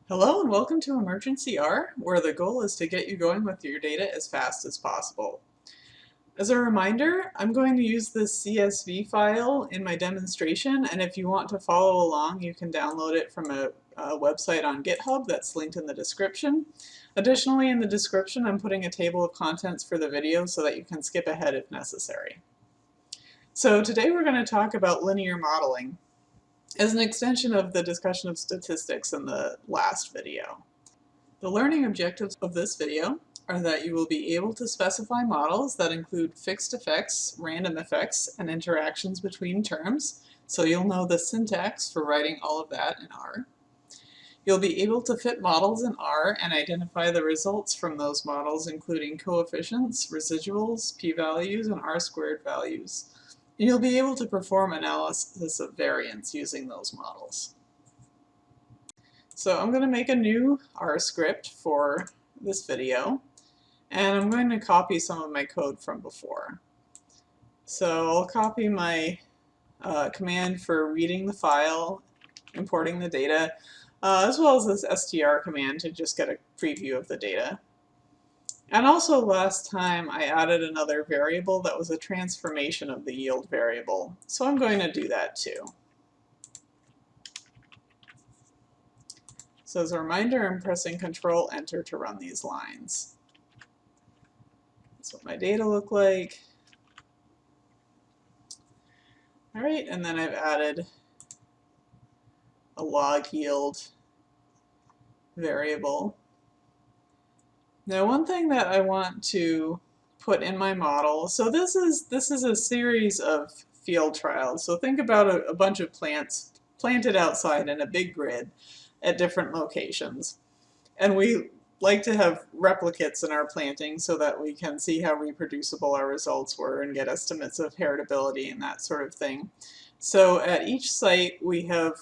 Hello and welcome to Emergency R, where the goal is to get you going with your data as fast as possible. As a reminder, I'm going to use this CSV file in my demonstration, and if you want to follow along, you can download it from a website on GitHub that's linked in the description. Additionally, in the description, I'm putting a table of contents for the video so that you can skip ahead if necessary. So today we're going to talk about linear modeling, as an extension of the discussion of statistics in the last video. The learning objectives of this video are that you will be able to specify models that include fixed effects, random effects, and interactions between terms, so you'll know the syntax for writing all of that in R. You'll be able to fit models in R and identify the results from those models, including coefficients, residuals, p-values, and R-squared values. You'll be able to perform analysis of variance using those models. So I'm going to make a new R script for this video, and I'm going to copy some of my code from before. So I'll copy my command for reading the file, importing the data, as well as this str command to just get a preview of the data. And also last time I added another variable that was a transformation of the yield variable. So I'm going to do that too. So as a reminder, I'm pressing Control-Enter to run these lines. That's what my data look like. All right, and then I've added a log yield variable. Now, one thing that I want to put in my model, so this is a series of field trials. So think about a bunch of plants planted outside in a big grid at different locations. And we like to have replicates in our planting so that we can see how reproducible our results were and get estimates of heritability and that sort of thing. So at each site we have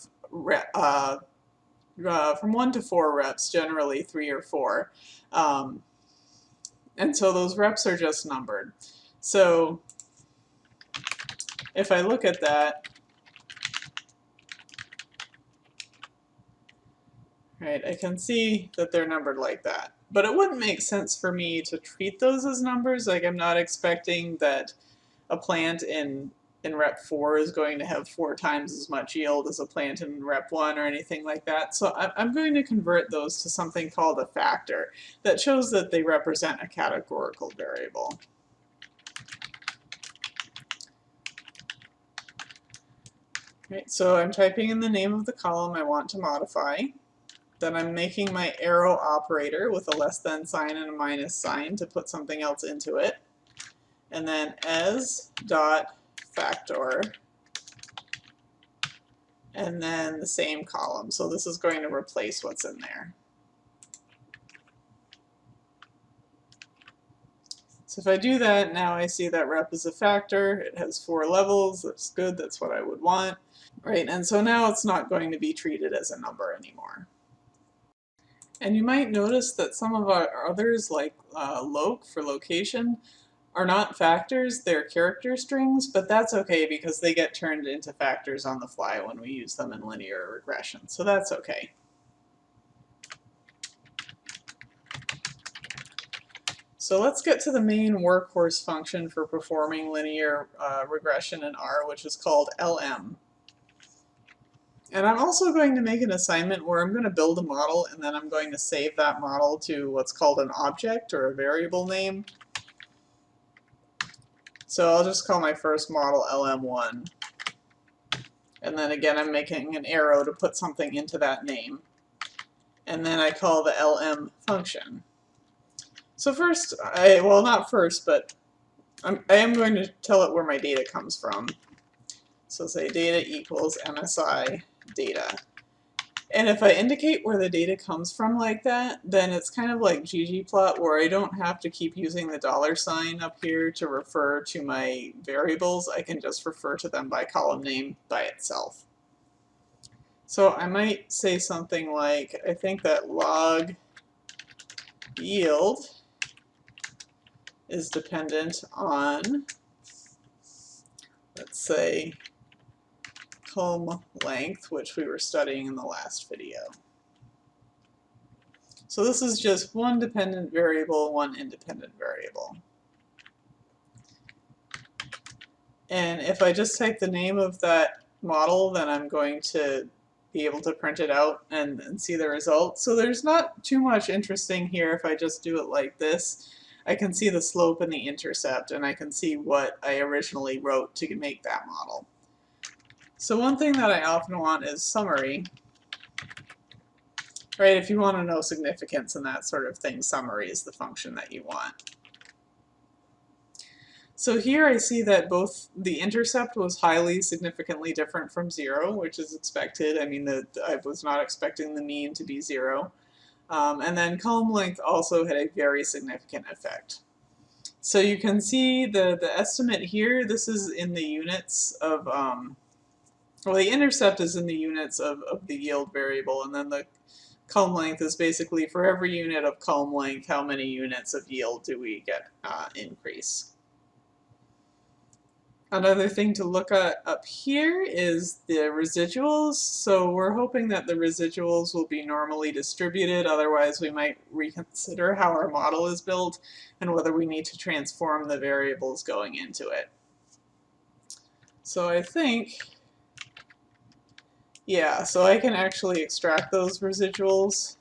from 1 to 4 reps, generally 3 or 4. And so those reps are just numbered. So if I look at that, right, I can see that they're numbered like that. But it wouldn't make sense for me to treat those as numbers. Like, I'm not expecting that a plant in rep 4 is going to have 4 times as much yield as a plant in rep 1 or anything like that. So I'm going to convert those to something called a factor that shows that they represent a categorical variable. Right, so I'm typing in the name of the column I want to modify. Then I'm making my arrow operator with a less than sign and a minus sign to put something else into it. And then as dot factor, and then the same column. So this is going to replace what's in there. So if I do that, now I see that rep is a factor. It has 4 levels. That's good. That's what I would want. Right, and so now it's not going to be treated as a number anymore. And you might notice that some of our others, like loc for location, are not factors, they're character strings, but that's okay because they get turned into factors on the fly when we use them in linear regression, so that's okay. So let's get to the main workhorse function for performing linear regression in R, which is called LM. And I'm also going to make an assignment where I'm going to build a model and then I'm going to save that model to what's called an object or a variable name. So I'll just call my first model LM1. And then again, I'm making an arrow to put something into that name. And then I call the LM function. So first, well, not first, but I am going to tell it where my data comes from. So say data equals MSI data. And if I indicate where the data comes from like that, then it's kind of like ggplot, where I don't have to keep using the $ up here to refer to my variables. I can just refer to them by column name by itself. So I might say something like, I think that log yield is dependent on, let's say, column length, which we were studying in the last video. So this is just one dependent variable, one independent variable. And if I just type the name of that model, then I'm going to be able to print it out and see the result. So there's not too much interesting here if I just do it like this. I can see the slope and the intercept, and I can see what I originally wrote to make that model. So one thing that I often want is summary. Right, if you want to know significance and that sort of thing, summary is the function that you want. So here I see that both the intercept was highly significantly different from 0, which is expected. I mean, I was not expecting the mean to be 0. And then column length also had a very significant effect. So you can see the estimate here, this is in the units of, well, the intercept is in the units of the yield variable, and then the column length is basically for every unit of column length, how many units of yield do we get increase. Another thing to look at up here is the residuals. So we're hoping that the residuals will be normally distributed, otherwise we might reconsider how our model is built and whether we need to transform the variables going into it. So I think, yeah, so I can actually extract those residuals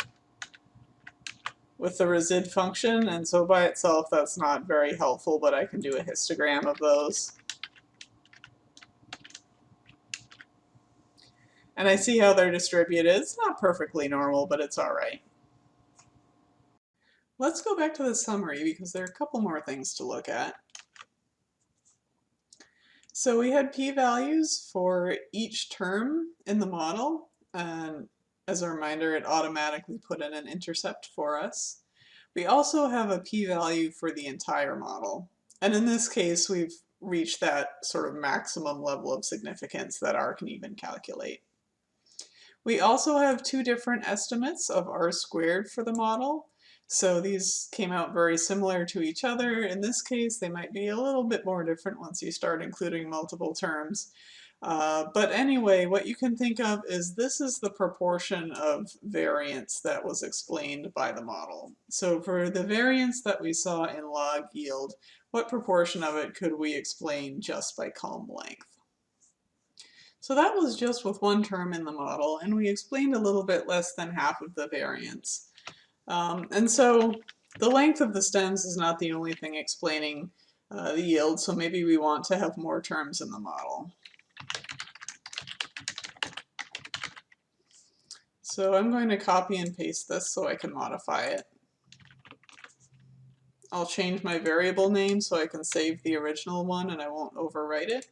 with the resid function, and so by itself that's not very helpful, but I can do a histogram of those. And I see how they're distributed. It's not perfectly normal, but it's all right. Let's go back to the summary because there are a couple more things to look at. So we had p-values for each term in the model, and as a reminder, it automatically put in an intercept for us. We also have a p-value for the entire model, and in this case we've reached that sort of maximum level of significance that R can even calculate. We also have two different estimates of R squared for the model. So these came out very similar to each other. In this case, they might be a little bit more different once you start including multiple terms. But anyway, what you can think of is this is the proportion of variance that was explained by the model. So for the variance that we saw in log yield, what proportion of it could we explain just by column length? So that was just with one term in the model, and we explained a little bit less than half of the variance. And so the length of the stems is not the only thing explaining the yield, so maybe we want to have more terms in the model. So I'm going to copy and paste this so I can modify it. I'll change my variable name so I can save the original one and I won't overwrite it.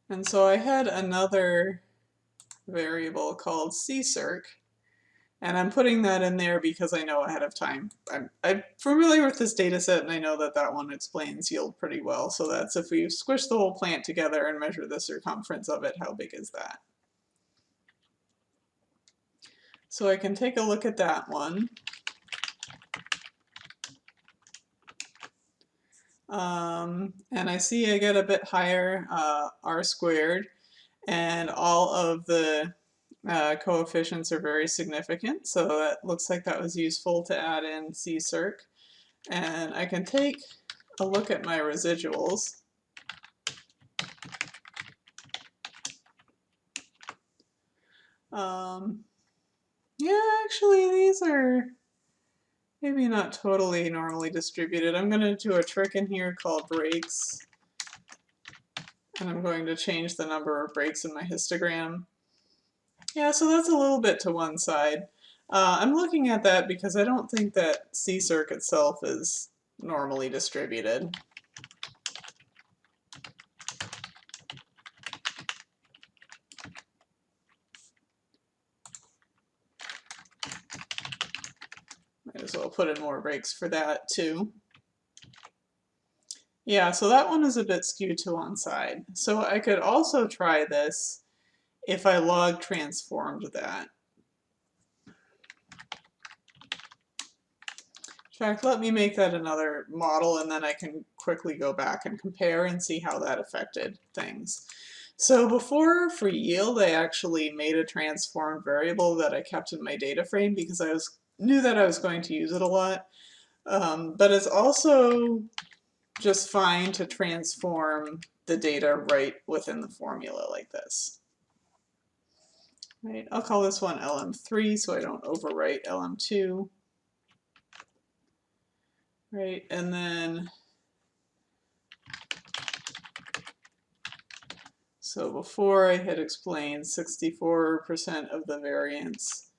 And so I had another variable called CCirc, and I'm putting that in there because I know ahead of time. I'm familiar with this data set and I know that that one explains yield pretty well. So that's if we squish the whole plant together and measure the circumference of it, how big is that? So I can take a look at that one. And I see I get a bit higher R squared, and all of the coefficients are very significant, so that looks like that was useful to add in CCirc. And I can take a look at my residuals. Yeah, actually these are maybe not totally normally distributed. I'm going to do a trick in here called breaks, and I'm going to change the number of breaks in my histogram. Yeah, so that's a little bit to one side. I'm looking at that because I don't think that CCirc itself is normally distributed. Might as well put in more breaks for that too. Yeah, so that one is a bit skewed to one side. So I could also try this if I log transformed that. In fact, let me make that another model and then I can quickly go back and compare and see how that affected things. So before for yield, I actually made a transformed variable that I kept in my data frame because I knew that I was going to use it a lot. But it's also just fine to transform the data right within the formula like this. Right, I'll call this one LM3 so I don't overwrite LM2. Right, and then so before I had explained 64% of the variance.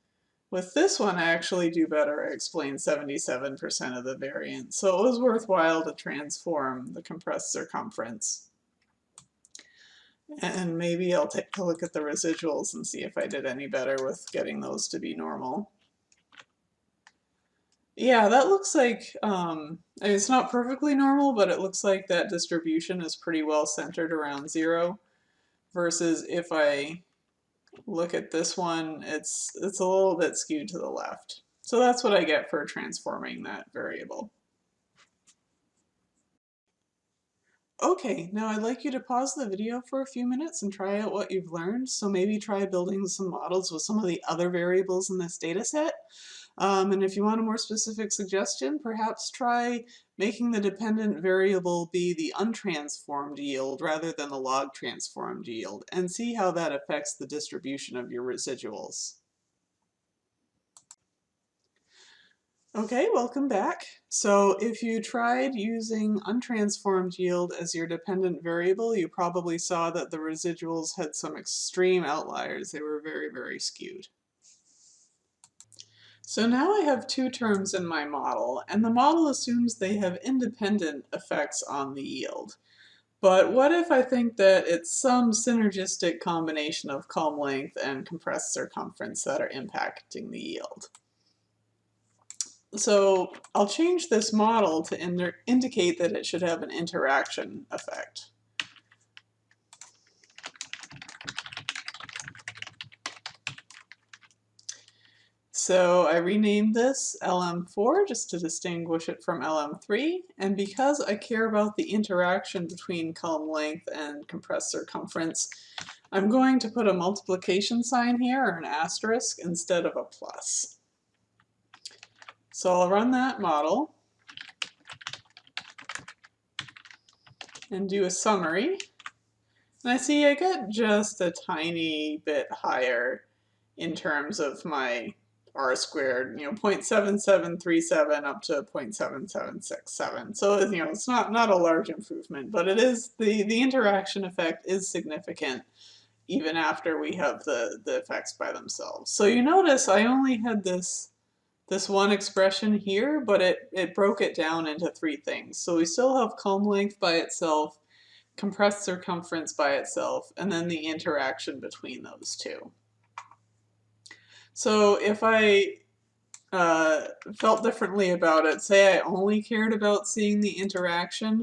With this one, I actually do better. I explain 77% of the variance. So it was worthwhile to transform the compressed circumference. And maybe I'll take a look at the residuals and see if I did any better with getting those to be normal. Yeah, that looks like, I mean, it's not perfectly normal, but it looks like that distribution is pretty well centered around 0. Versus if I look at this one, it's a little bit skewed to the left. So that's what I get for transforming that variable. Okay, now I'd like you to pause the video for a few minutes and try out what you've learned. So maybe try building some models with some of the other variables in this data set. And if you want a more specific suggestion, perhaps try making the dependent variable be the untransformed yield rather than the log transformed yield, and see how that affects the distribution of your residuals. Okay, welcome back. So if you tried using untransformed yield as your dependent variable, you probably saw that the residuals had some extreme outliers. They were very, very skewed. So now I have two terms in my model, and the model assumes they have independent effects on the yield. But what if I think that it's some synergistic combination of column length and compressed circumference that are impacting the yield? So I'll change this model to indicate that it should have an interaction effect. So I renamed this LM4 just to distinguish it from LM3, and because I care about the interaction between column length and compressed circumference, I'm going to put a multiplication sign here, or an asterisk, instead of a plus. So I'll run that model and do a summary. And I see I get just a tiny bit higher in terms of my r squared, 0.7737 up to 0.7767. So, it's not a large improvement, but it is, the interaction effect is significant even after we have the effects by themselves. So you notice I only had this one expression here, but it broke it down into three things. So we still have column length by itself, compressed circumference by itself, and then the interaction between those two. So if I felt differently about it, say I only cared about seeing the interaction,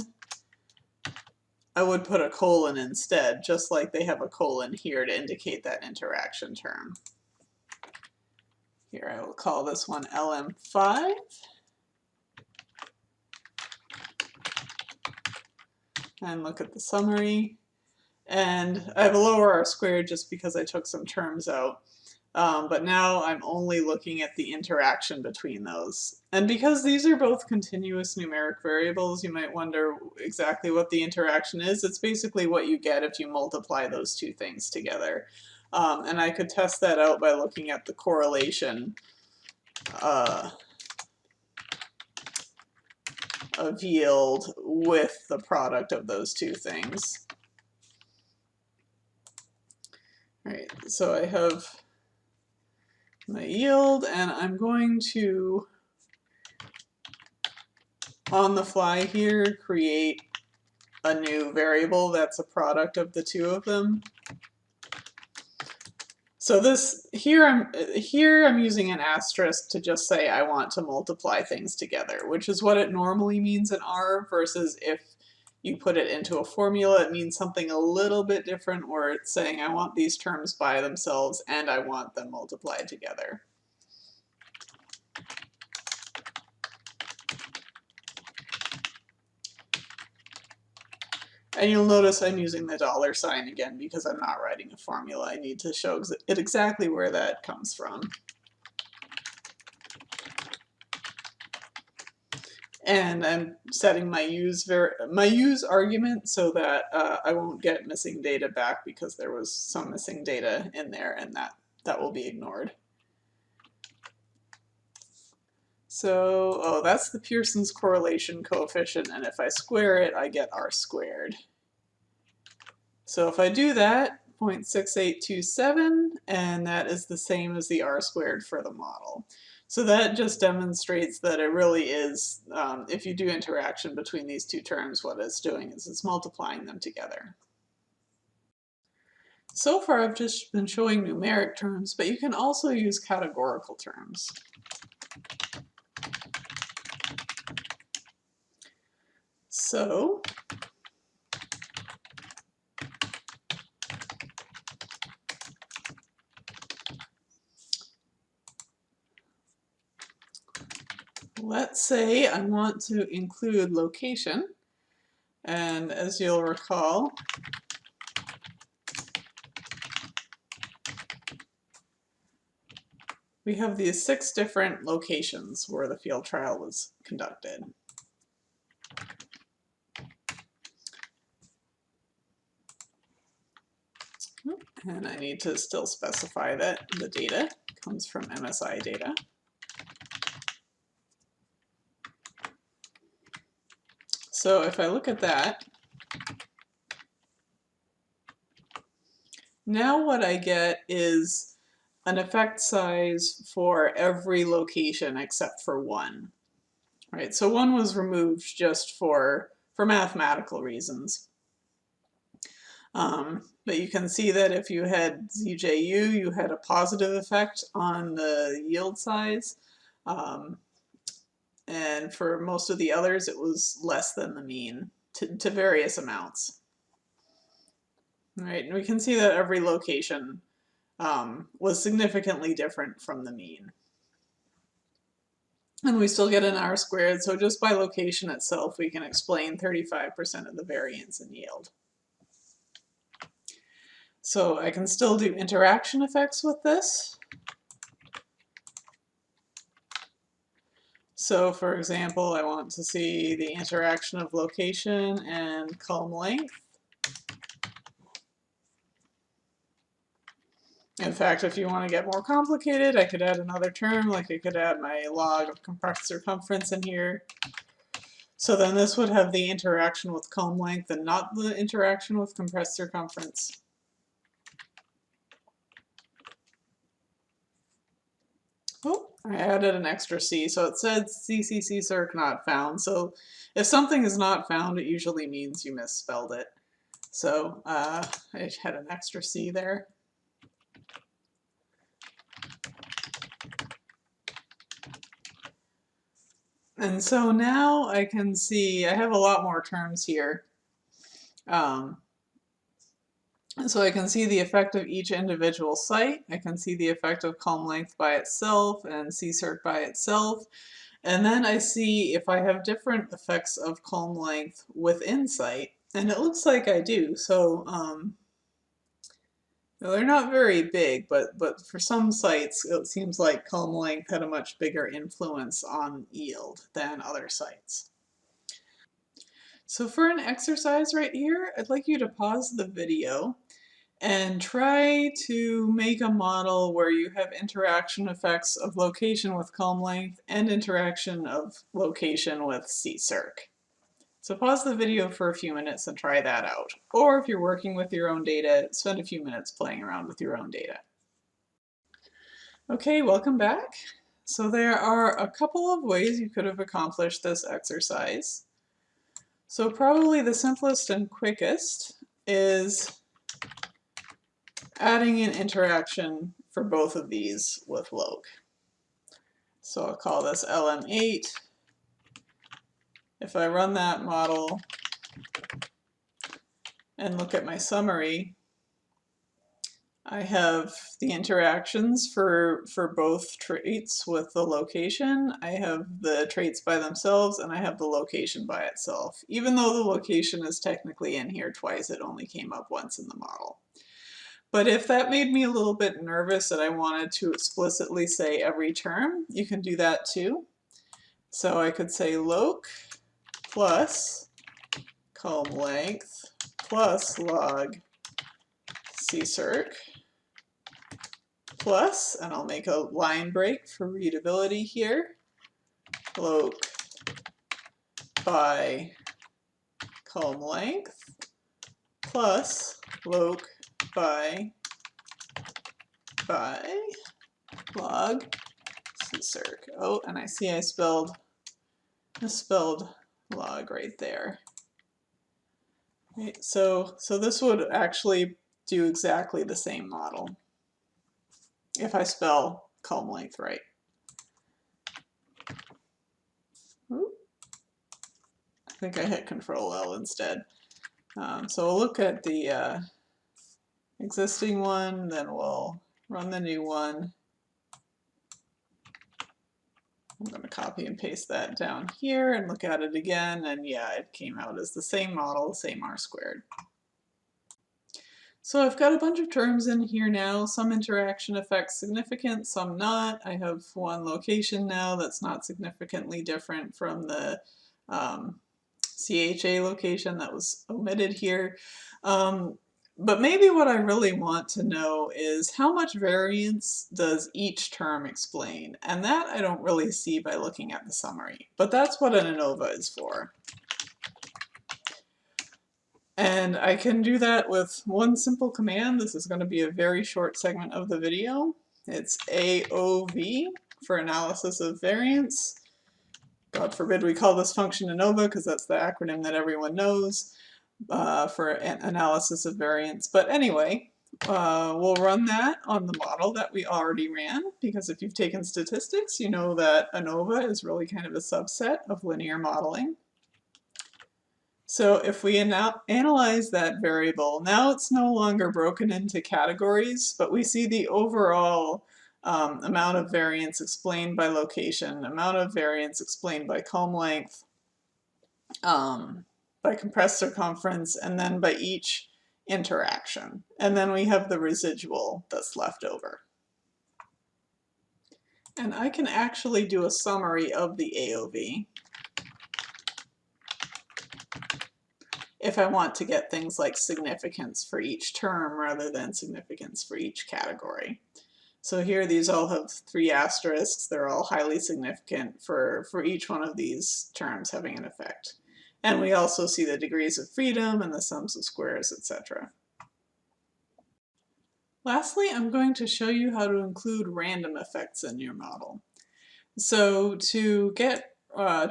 I would put a colon instead, just like they have a colon here to indicate that interaction term. Here I will call this one LM5. And look at the summary. And I have a lower r squared just because I took some terms out. But now I'm only looking at the interaction between those. And because these are both continuous numeric variables, you might wonder exactly what the interaction is. It's basically what you get if you multiply those two things together. And I could test that out by looking at the correlation of yield with the product of those two things. All right, so I have my yield, and I'm going to, on the fly here, create a new variable that's a product of the two of them. So this here I'm using an asterisk to just say I want to multiply things together, which is what it normally means in R, versus if you put it into a formula, it means something a little bit different, where it's saying I want these terms by themselves and I want them multiplied together. And you'll notice I'm using the $sign again because I'm not writing a formula. I need to show it exactly where that comes from. And I'm setting my use argument so that I won't get missing data back because there was some missing data in there, and that will be ignored. So, oh, that's the Pearson's correlation coefficient, and if I square it, I get r squared. So if I do that, 0.6827, and that is the same as the r squared for the model. So that just demonstrates that it really is, if you do interaction between these two terms, what it's doing is it's multiplying them together. So far I've just been showing numeric terms, but you can also use categorical terms. So let's say I want to include location, and as you'll recall, we have these 6 different locations where the field trial was conducted. And I need to still specify that the data comes from MSI data. So if I look at that, now what I get is an effect size for every location except for one. Right? So one was removed just for mathematical reasons. But you can see that if you had ZJU, you had a positive effect on the yield size. And for most of the others, it was less than the mean to various amounts. All right, and we can see that every location was significantly different from the mean. And we still get an r squared, so just by location itself, we can explain 35% of the variance in yield. So I can still do interaction effects with this. So for example, I want to see the interaction of location and column length. In fact, if you want to get more complicated, I could add another term, like I could add my log of compressed circumference in here. So then this would have the interaction with column length and not the interaction with compressed circumference. Oh, I added an extra C, so it said CCC circ not found. So if something is not found, it usually means you misspelled it. So I had an extra C there. And so now I can see, I have a lot more terms here. So I can see the effect of each individual site. I can see the effect of column length by itself and C-circ by itself. And then I see if I have different effects of column length within site. And it looks like I do. So they're not very big, but for some sites, it seems like column length had a much bigger influence on yield than other sites. So for an exercise right here, I'd like you to pause the video and try to make a model where you have interaction effects of location with column length and interaction of location with C-circ. So pause the video for a few minutes and try that out. Or if you're working with your own data, spend a few minutes playing around with your own data. Okay, welcome back. So there are a couple of ways you could have accomplished this exercise. So probably the simplest and quickest is adding an interaction for both of these with log. So I'll call this LM8. If I run that model and look at my summary, I have the interactions for both traits with the location. I have the traits by themselves, and I have the location by itself. Even though the location is technically in here twice, it only came up once in the model. But if that made me a little bit nervous and I wanted to explicitly say every term, you can do that too. So I could say loc plus column length plus log csirc plus, and I'll make a line break for readability here, loc by column length plus loc by log csirc. Oh, and I see I misspelled log right there. Right, so this would actually do exactly the same model if I spell column length right. Ooh. I think I hit Control L instead. So we'll look at the existing one, then we'll run the new one. I'm going to copy and paste that down here and look at it again, and yeah, it came out as the same model, same R squared. So I've got a bunch of terms in here now, some interaction effects significant, some not. I have one location now that's not significantly different from the CHA location that was omitted here. But maybe what I really want to know is how much variance does each term explain? And that I don't really see by looking at the summary, but that's what an ANOVA is for. And I can do that with one simple command. This is going to be a very short segment of the video. It's AOV for analysis of variance. God forbid we call this function ANOVA because that's the acronym that everyone knows for analysis of variance. But anyway, we'll run that on the model that we already ran, because if you've taken statistics, you know that ANOVA is really kind of a subset of linear modeling. So if we analyze that variable, now it's no longer broken into categories, but we see the overall amount of variance explained by location, amount of variance explained by column length, by compressed circumference, and then by each interaction. And then we have the residual that's left over. And I can actually do a summary of the AOV if I want to get things like significance for each term rather than significance for each category. So here these all have 3 asterisks. They're all highly significant for each one of these terms having an effect. And we also see the degrees of freedom and the sums of squares, etc. Lastly, I'm going to show you how to include random effects in your model. So to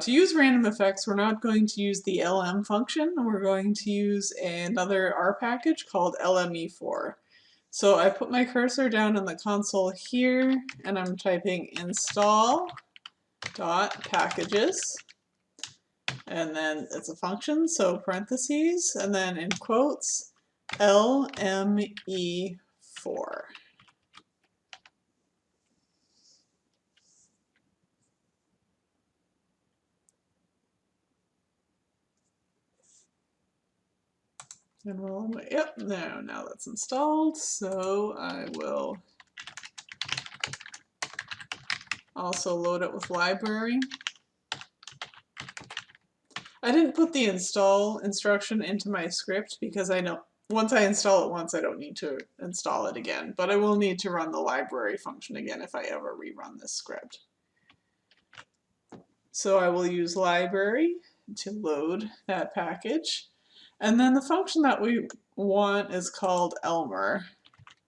use random effects, we're not going to use the LM function. We're going to use another R package called LME4. So I put my cursor down in the console here, and I'm typing install.packages, and then it's a function, so parentheses, and then in quotes, LME4. And we'll, yep, no, now that's installed, so I will also load it with library. I didn't put the install instruction into my script because I know once I install it once, I don't need to install it again, but I will need to run the library function again if I ever rerun this script. So I will use library to load that package. And then the function that we want is called Elmer,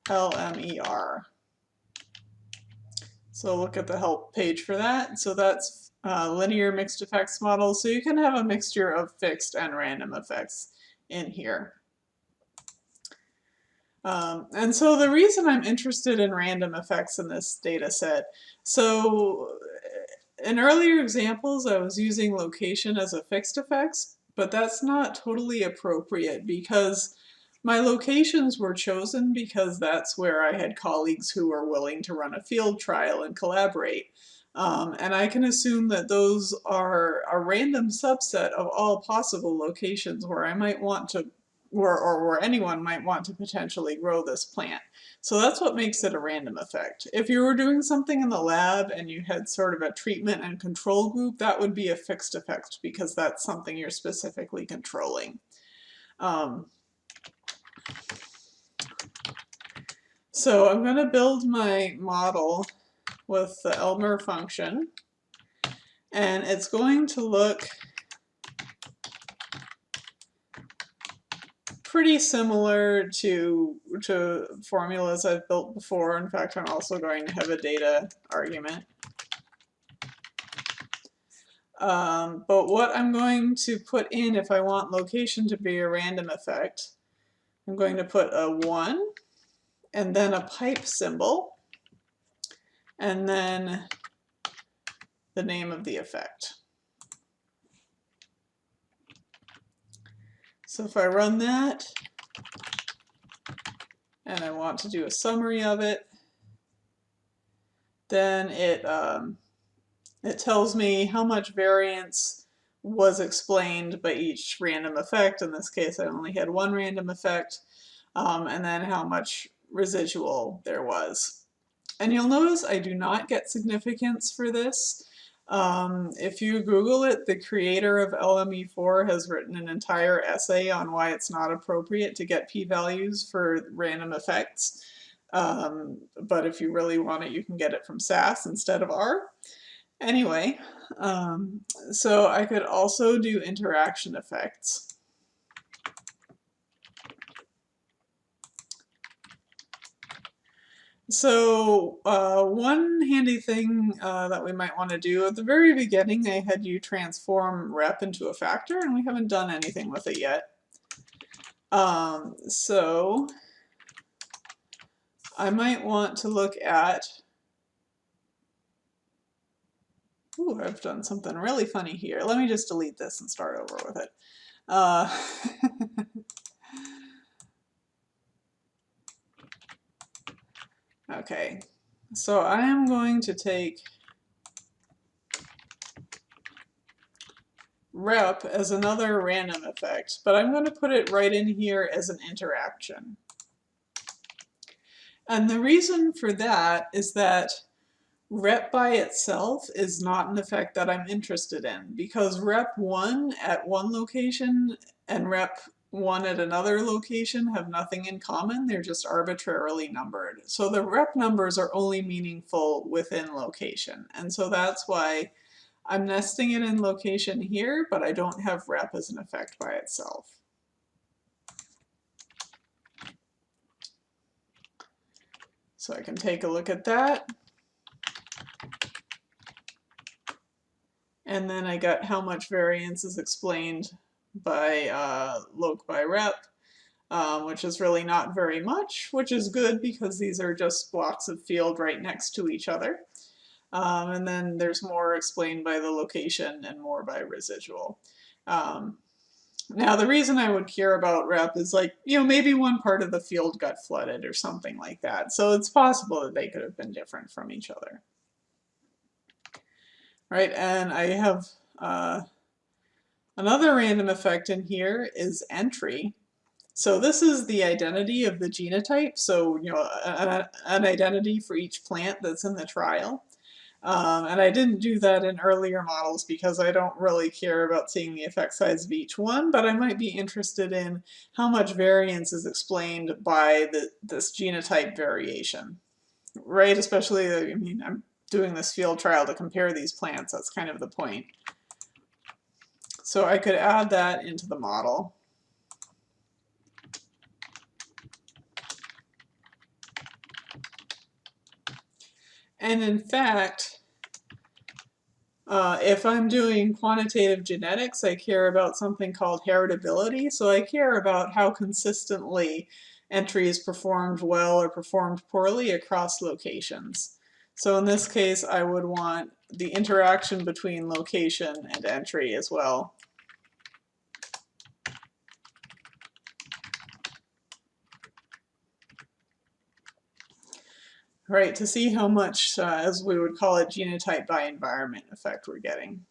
L-M-E-R. So look at the help page for that. So that's linear mixed effects model. So you can have a mixture of fixed and random effects in here. And so the reason I'm interested in random effects in this data set, so in earlier examples I was using location as a fixed effects, but that's not totally appropriate because My locations were chosen because that's where I had colleagues who were willing to run a field trial and collaborate. And I can assume that those are a random subset of all possible locations where I might want to, or where anyone might want to potentially grow this plant. So that's what makes it a random effect. If you were doing something in the lab and you had sort of a treatment and control group, that would be a fixed effect because that's something you're specifically controlling. So I'm going to build my model with the Elmer function, and it's going to look pretty similar to formulas I've built before. In fact, I'm also going to have a data argument. But what I'm going to put in if I want location to be a random effect, I'm going to put a 1 and then a pipe symbol and then the name of the effect. So if I run that and I want to do a summary of it, then it tells me how much variance was explained by each random effect. In this case, I only had one random effect, and then how much residual there was. And you'll notice I do not get significance for this. If you Google it, the creator of LME4 has written an entire essay on why it's not appropriate to get p-values for random effects. But if you really want it, you can get it from SAS instead of R. Anyway, so I could also do interaction effects. So one handy thing that we might want to do at the very beginning, I had you transform rep into a factor, and we haven't done anything with it yet. So I might want to look at, ooh, I've done something really funny here. Let me just delete this and start over with it. Okay, so I am going to take rep as another random effect, but I'm going to put it right in here as an interaction. And the reason for that is that rep by itself is not an effect that I'm interested in, because rep 1 at one location and rep 1 at another location have nothing in common. They're just arbitrarily numbered. So the rep numbers are only meaningful within location. And so that's why I'm nesting it in location here, but I don't have rep as an effect by itself. So I can take a look at that. And then I got how much variance is explained by loc by rep, which is really not very much, which is good because these are just blocks of field right next to each other. And then there's more explained by the location and more by residual. Now the reason I would care about rep is, like, you know, maybe one part of the field got flooded or something like that. So it's possible that they could have been different from each other. Right, and I have another random effect in here is entry. So this is the identity of the genotype, so, you know, an identity for each plant that's in the trial. And I didn't do that in earlier models because I don't really care about seeing the effect size of each one, but I might be interested in how much variance is explained by this genotype variation, right? Especially, I mean, I'm doing this field trial to compare these plants. That's kind of the point. So I could add that into the model. And in fact, if I'm doing quantitative genetics, I care about something called heritability. So I care about how consistently entry is performed well or performed poorly across locations. So in this case, I would want the interaction between location and entry as well. right, to see how much, as we would call it, genotype by environment effect we're getting.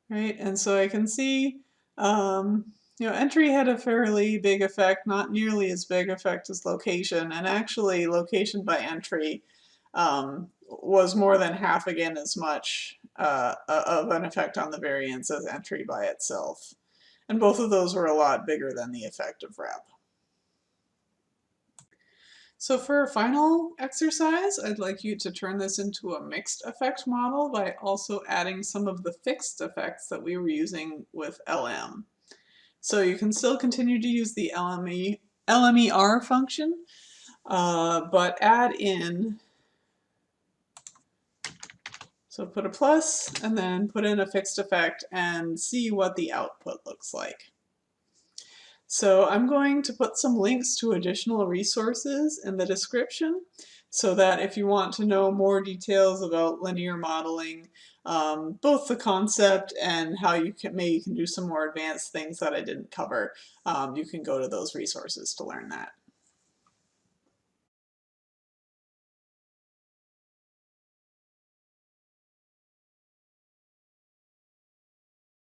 Right, and so I can see, entry had a fairly big effect, not nearly as big effect as location, and actually location by entry was more than half again as much of an effect on the variance as entry by itself. And both of those were a lot bigger than the effect of rep. So for a final exercise, I'd like you to turn this into a mixed effect model by also adding some of the fixed effects that we were using with LM. So you can still continue to use the LMER function, but add in, so put a plus and then put in a fixed effect and see what the output looks like. So I'm going to put some links to additional resources in the description so that if you want to know more details about linear modeling, both the concept and how you can do some more advanced things that I didn't cover, you can go to those resources to learn that.